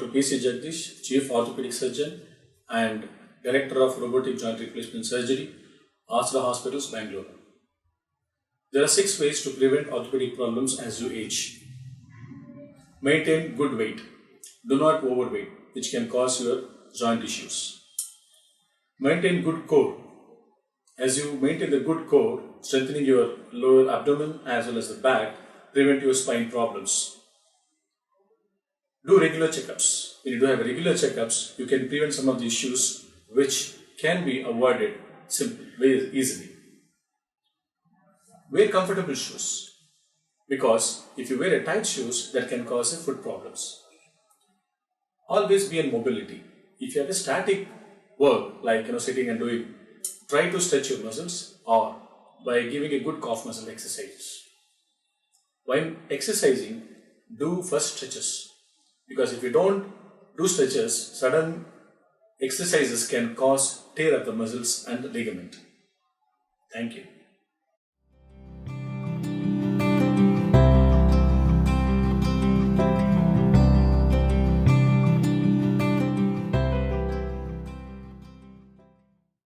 Dr. C Jagadeesh, Chief Orthopedic Surgeon and Director of Robotic Joint Replacement Surgery, Asra Hospitals, Bangalore. There are 6 ways to prevent orthopedic problems as you age. Maintain good weight. Do not overweight, which can cause your joint issues. Maintain good core. As you maintain the good core, strengthening your lower abdomen as well as the back, prevent your spine problems. Do regular checkups. When you do have regular checkups, you can prevent some of the issues which can be avoided simply, very easily. Wear comfortable shoes, because if you wear a tight shoes, that can cause foot problems. Always be in mobility. If you have a static work like sitting and doing, try to stretch your muscles or by giving a good calf muscle exercise. When exercising, do first stretches, because if you don't do stretches, sudden exercises can cause tear of the muscles and the ligament. Thank you.